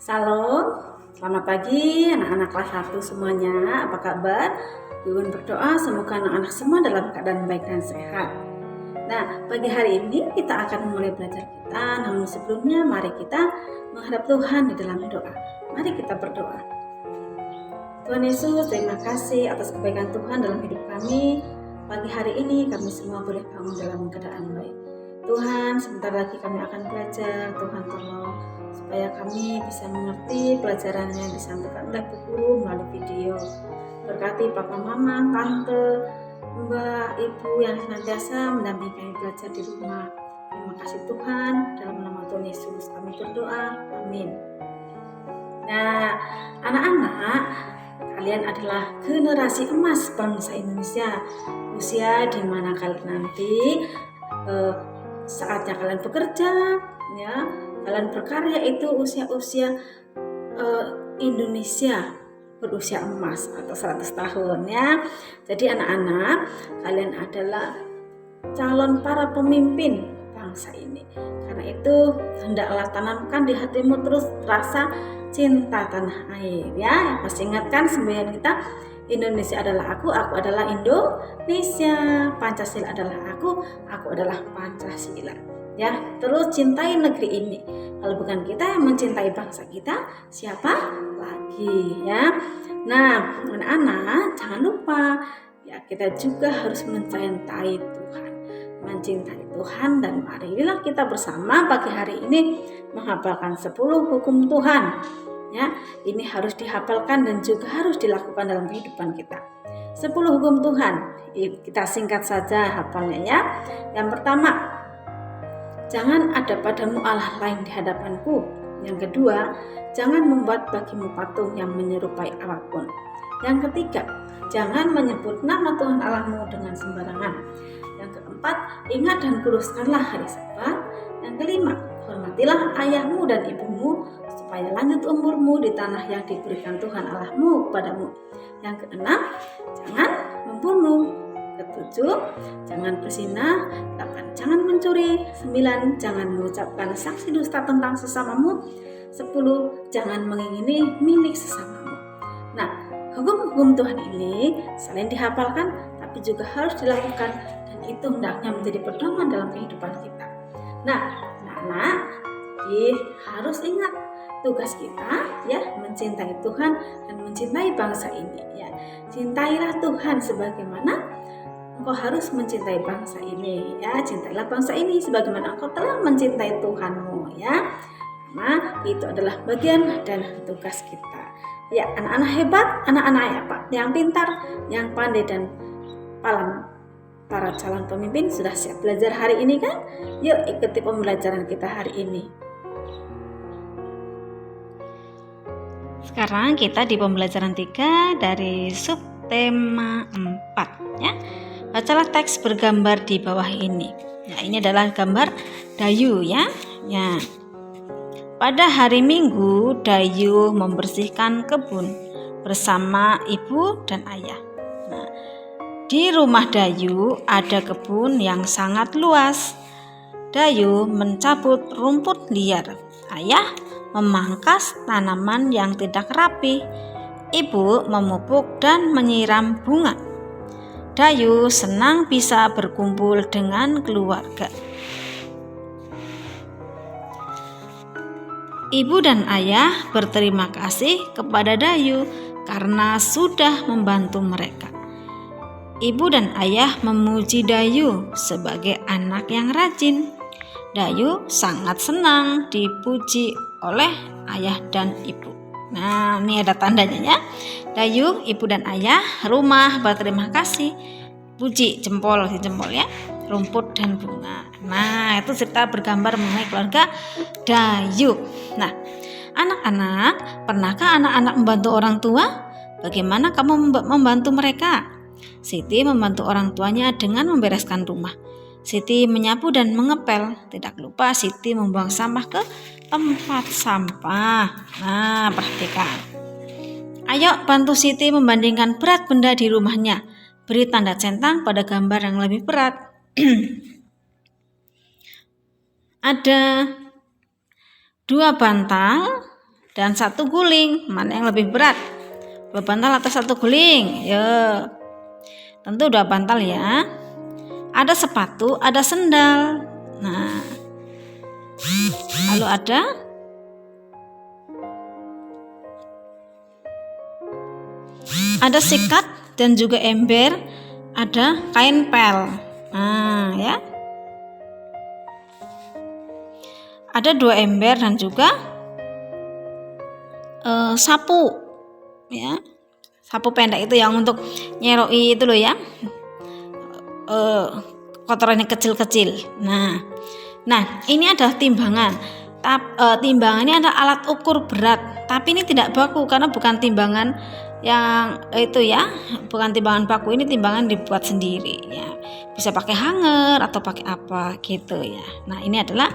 Salam, selamat pagi anak-anak kelas 1 semuanya. Apa kabar? Ibu berdoa semoga anak-anak semua dalam keadaan baik dan sehat. Nah, pagi hari ini kita akan memulai belajar kita. Namun sebelumnya mari kita menghadap Tuhan di dalam doa. Mari kita berdoa. Tuhan Yesus, terima kasih atas kebaikan Tuhan dalam hidup kami. Pagi hari ini kami semua boleh bangun dalam keadaan baik. Tuhan, sebentar lagi kami akan belajar. Tuhan tolong supaya kami bisa mengerti pelajaran yang disampaikan oleh Bu Guru melalui video. Berkati Papa, Mama, Tante, Mbak, Ibu yang senantiasa mendampingi kami belajar di rumah. Terima kasih Tuhan, dalam nama Tuhan Yesus kami berdoa. Amin. Nah, anak-anak, kalian adalah generasi emas bangsa Indonesia. Usia di mana kalian nanti saatnya kalian bekerja, ya, kalian berkarya, itu usia-usia Indonesia berusia emas atau 100 tahun ya. Jadi anak-anak, kalian adalah calon para pemimpin bangsa ini. Karena itu hendaklah tanamkan di hatimu terus rasa cinta tanah air ya. Masih ingatkan semboyan kita, Indonesia adalah aku adalah Indonesia. Pancasila adalah aku adalah Pancasila. Ya, terus cintai negeri ini. Kalau bukan kita yang mencintai bangsa kita, siapa lagi ya? Nah, anak-anak jangan lupa ya, kita juga harus mencintai Tuhan. Mencintai Tuhan, dan marilah kita bersama pagi hari ini menghafalkan 10 hukum Tuhan. Ya, ini harus dihafalkan dan juga harus dilakukan dalam kehidupan kita. 10 hukum Tuhan, kita singkat saja hafalnya ya. Yang pertama, jangan ada padamu Allah lain di hadapanku. Yang kedua, jangan membuat bagimu patung yang menyerupai apapun. Yang ketiga, jangan menyebut nama Tuhan Allahmu dengan sembarangan. Yang keempat, ingat dan kuduskanlah hari Sabat. Yang kelima, hormatilah ayahmu dan ibumu supaya lanjut umurmu di tanah yang diberikan Tuhan Allahmu kepadamu. Yang keenam, jangan membunuh. Ketujuh, jangan berzina. 8, jangan mencuri. 9, jangan mengucapkan saksi dusta tentang sesamamu. 10, jangan mengingini milik sesamamu. Nah, hukum-hukum Tuhan ini selain dihafalkan tapi juga harus dilakukan, dan itu hendaknya menjadi pedoman dalam kehidupan kita. Nah, anak-anak, harus ingat tugas kita ya, mencintai Tuhan dan mencintai bangsa ini ya. Cintailah Tuhan sebagaimana engkau harus mencintai bangsa ini ya. Cintailah bangsa ini sebagaimana engkau telah mencintai Tuhanmu ya. Nah, itu adalah bagian dan tugas kita. Ya, anak-anak hebat, anak-anak yang pintar, yang pandai dan para calon pemimpin sudah siap belajar hari ini kan? Yuk ikuti pembelajaran kita hari ini. Sekarang kita di pembelajaran 3 dari subtema 4 ya. Bacalah teks bergambar di bawah ini. Nah, ini adalah gambar Dayu ya. Ya. Pada hari Minggu, Dayu membersihkan kebun bersama ibu dan ayah. Nah, di rumah Dayu ada kebun yang sangat luas. Dayu mencabut rumput liar. Ayah memangkas tanaman yang tidak rapi. Ibu memupuk dan menyiram bunga. Dayu senang bisa berkumpul dengan keluarga. Ibu dan ayah berterima kasih kepada Dayu karena sudah membantu mereka. Ibu dan ayah memuji Dayu sebagai anak yang rajin. Dayu sangat senang dipuji oleh ayah dan ibu. Nah, ini ada tandanya ya. Dayu, ibu dan ayah, rumah berterima kasih. Puji, jempol ya. Rumput dan bunga. Nah, itu cerita bergambar mengenai keluarga Dayu. Nah, anak-anak, pernahkah anak-anak membantu orang tua? Bagaimana kamu membantu mereka? Siti membantu orang tuanya dengan membereskan rumah. Siti menyapu dan mengepel. Tidak lupa Siti membuang sampah ke tempat sampah. Nah, perhatikan. Ayo bantu Siti membandingkan berat benda di rumahnya. Beri tanda centang pada gambar yang lebih berat. Ada 2 bantal dan 1 guling. Mana yang lebih berat? 2 bantal atau 1 guling? Ya, tentu 2 bantal ya. Ada sepatu, ada sendal. Nah, lalu ada sikat dan juga ember, ada kain pel. Nah, ya. Ada 2 ember dan juga sapu, ya. Sapu pendek itu yang untuk nyeroi itu loh ya. Kotorannya kecil-kecil. Nah, ini adalah timbangan. Timbangan ini adalah alat ukur berat, tapi ini tidak baku karena bukan timbangan yang itu ya, bukan timbangan baku. Ini timbangan dibuat sendiri ya. Bisa pakai hanger atau pakai apa gitu ya. Nah, ini adalah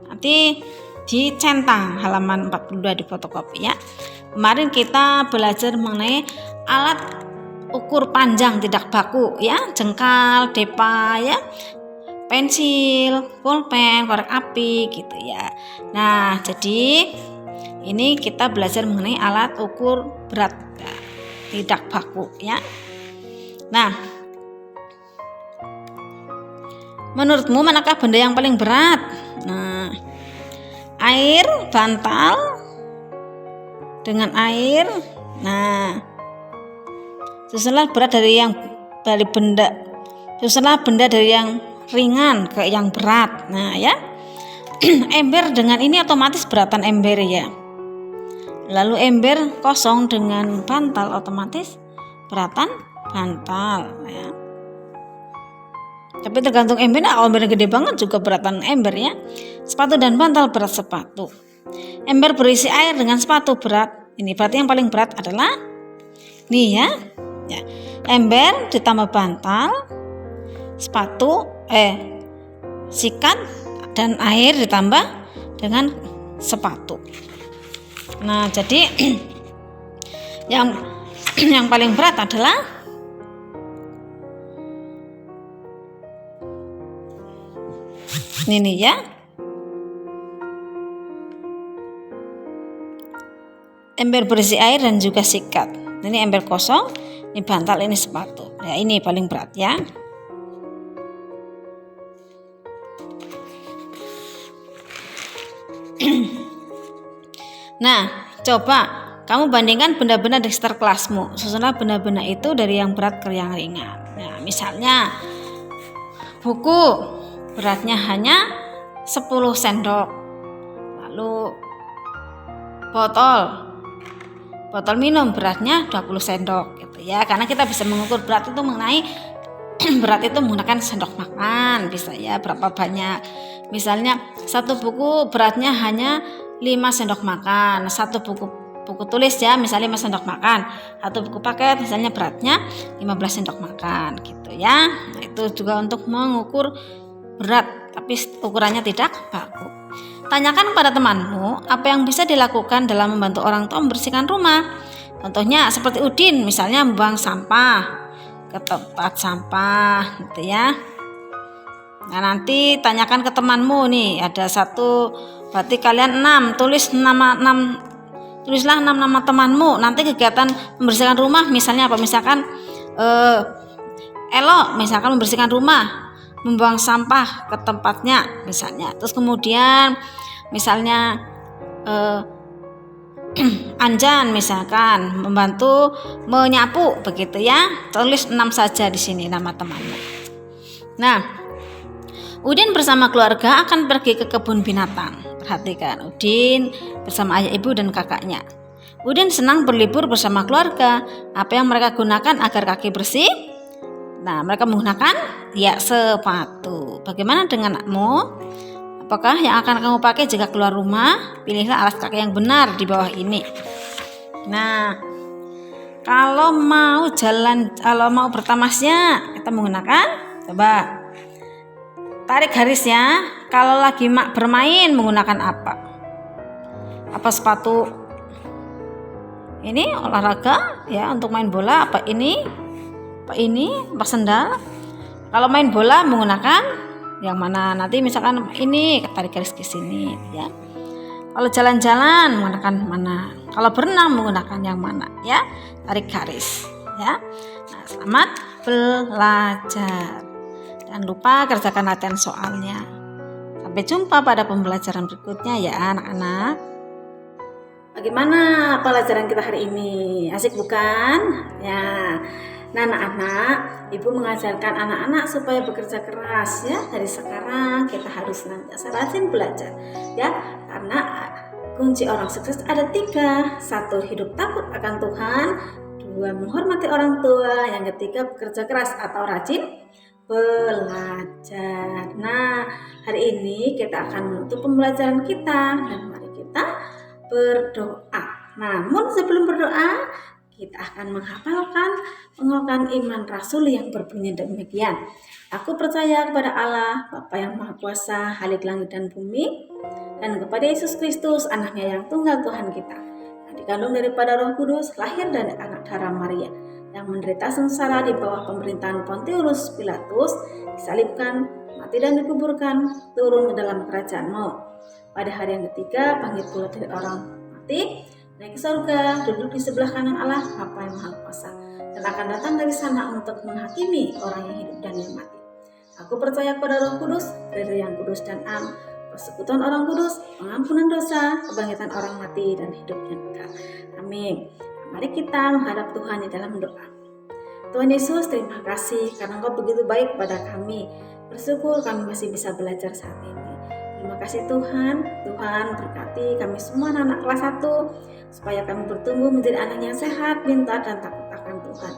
nanti dicentang halaman 42 di fotokopi ya. Kemarin kita belajar mengenai alat ukur panjang tidak baku ya, jengkal, depa ya, pensil, pulpen, korek api gitu ya. Nah, jadi ini kita belajar mengenai alat ukur berat tidak baku ya. Nah, menurutmu manakah benda yang paling berat? Nah, air, bantal dengan air. Nah, susunlah benda dari yang ringan ke yang berat. Nah, ya. Ember dengan ini otomatis beratan ember ya. Lalu ember kosong dengan bantal otomatis beratan bantal ya. Tapi tergantung ember, ember gede banget juga beratan ember ya. Sepatu dan bantal berat sepatu. Ember berisi air dengan sepatu berat. Ini berarti yang paling berat adalah nih ya. Ember ditambah bantal, sepatu, sikat dan air ditambah dengan sepatu. Nah, jadi yang paling berat adalah ini ya. Ember berisi air dan juga sikat. Ini ember kosong, ini bantal, ini sepatu. Ya, ini paling berat ya. Nah, coba kamu bandingkan benda-benda di sekitar kelasmu. Susunlah benda-benda itu dari yang berat ke yang ringan. Nah, misalnya buku beratnya hanya 10 sendok. Lalu botol minum beratnya 20 sendok gitu ya. Karena kita bisa mengukur berat itu mengenai berat itu menggunakan sendok makan, bisa ya berapa banyak. Misalnya satu buku beratnya hanya 5 sendok makan, satu buku tulis ya misalnya 5 sendok makan, satu buku paket misalnya beratnya 15 sendok makan gitu ya. Nah, itu juga untuk mengukur berat, tapi ukurannya tidak baku. Tanyakan pada temanmu apa yang bisa dilakukan dalam membantu orang tua membersihkan rumah. Contohnya seperti Udin misalnya membuang sampah ke tempat sampah gitu ya. Nah, nanti tanyakan ke temanmu nih, ada satu, berarti kalian 6, tulislah 6 nama temanmu. Nanti kegiatan membersihkan rumah misalnya apa? Misalkan Elo misalkan membersihkan rumah, membuang sampah ke tempatnya misalnya. Terus kemudian misalnya Anjan misalkan membantu menyapu begitu ya. Tulis 6 saja di sini nama temanmu. Nah, Udin bersama keluarga akan pergi ke kebun binatang. Perhatikan, Udin bersama ayah, ibu dan kakaknya. Udin senang berlibur bersama keluarga. Apa yang mereka gunakan agar kaki bersih? Nah, mereka menggunakan ya sepatu. Bagaimana dengan anakmu? Apakah yang akan kamu pakai jika keluar rumah? Pilihlah alas kaki yang benar di bawah ini. Nah, kalau mau bertamasnya kita menggunakan, coba tarik garisnya. Kalau lagi bermain menggunakan apa? Apa sepatu? Ini olahraga ya untuk main bola. Apa ini? Apa sendal? Kalau main bola menggunakan yang mana? Nanti misalkan ini tarik garis ke sini ya. Kalau jalan-jalan menggunakan mana? Kalau berenang menggunakan yang mana? Ya, tarik garis. Ya. Nah, selamat belajar. Jangan lupa kerjakan latihan soalnya. Sampai jumpa pada pembelajaran berikutnya ya anak-anak. Bagaimana pelajaran kita hari ini? Asik bukan? Ya. Nah anak-anak, ibu mengajarkan anak-anak supaya bekerja keras ya. Dari sekarang kita harus senantiasa rajin belajar ya. Karena kunci orang sukses ada 3. 1, hidup takut akan Tuhan. 2, menghormati orang tua. Yang ketiga, bekerja keras atau rajin belajar. Nah, hari ini kita akan menutup pembelajaran kita dan mari kita berdoa. Namun sebelum berdoa, kita akan menghafalkan iman Rasul yang berbunyi demikian. Aku percaya kepada Allah, Bapa yang Maha Kuasa, Khalik langit dan bumi, dan kepada Yesus Kristus, anaknya yang tunggal Tuhan kita, yang dikandung daripada Roh Kudus, lahir dari anak darah Maria, yang menderita sengsara di bawah pemerintahan Pontius Pilatus, disalibkan, mati dan dikuburkan, turun ke dalam kerajaan maut. Pada hari yang ketiga, bangkit pula dari orang mati, naik ke surga, duduk di sebelah kanan Allah, Bapa yang Maha Kuasa, dan akan datang dari sana untuk menghakimi orang yang hidup dan yang mati. Aku percaya kepada Roh Kudus, gereja yang kudus dan am, persekutuan orang kudus, pengampunan dosa, kebangkitan orang mati, dan hidup yang kekal. Amin. Mari kita menghadap Tuhan di dalam doa. Tuhan Yesus, terima kasih karena Engkau begitu baik kepada kami. Bersyukur kami masih bisa belajar saat ini. Terima kasih Tuhan. Tuhan berkati kami semua anak kelas 1 supaya kami bertumbuh menjadi anak yang sehat, pintar, dan takut akan Tuhan.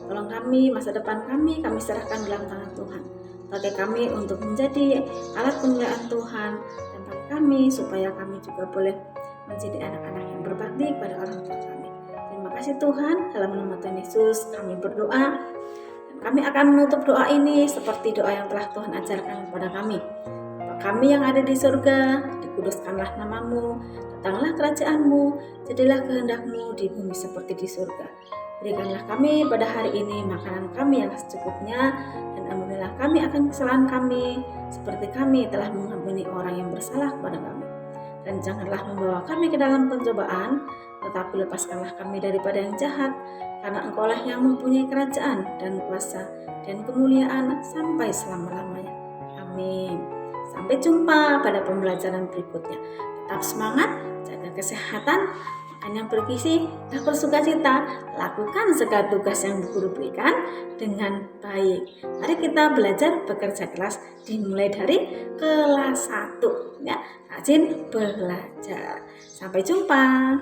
Tolong kami, masa depan kami serahkan dalam tangan Tuhan. Pakai kami untuk menjadi alat kemuliaan Tuhan, dan pakai kami supaya kami juga boleh menjadi anak-anak yang berbakti kepada orang tua kami. Terima kasih Tuhan, dalam nama Tuhan Yesus kami berdoa, dan kami akan menutup doa ini seperti doa yang telah Tuhan ajarkan kepada kami. Bapa kami yang ada di surga, dikuduskanlah namamu, datanglah kerajaanmu, jadilah kehendak-Mu di bumi seperti di surga. Berikanlah kami pada hari ini makanan kami yang secukupnya, dan ampunilah kami akan kesalahan kami, seperti kami telah mengampuni orang yang bersalah kepada kami. Dan janganlah membawa kami ke dalam pencobaan, tetapi lepaskanlah kami daripada yang jahat, karena Engkaulah yang mempunyai kerajaan dan kuasa dan kemuliaan sampai selama-lamanya. Amin. Sampai jumpa pada pembelajaran berikutnya. Tetap semangat, jaga kesehatan, makan yang bergizi, dan bersukacita, lakukan segala tugas yang guru berikan dengan baik. Mari kita belajar bekerja keras dimulai dari kelas 1 ya. Rajin belajar. Sampai jumpa.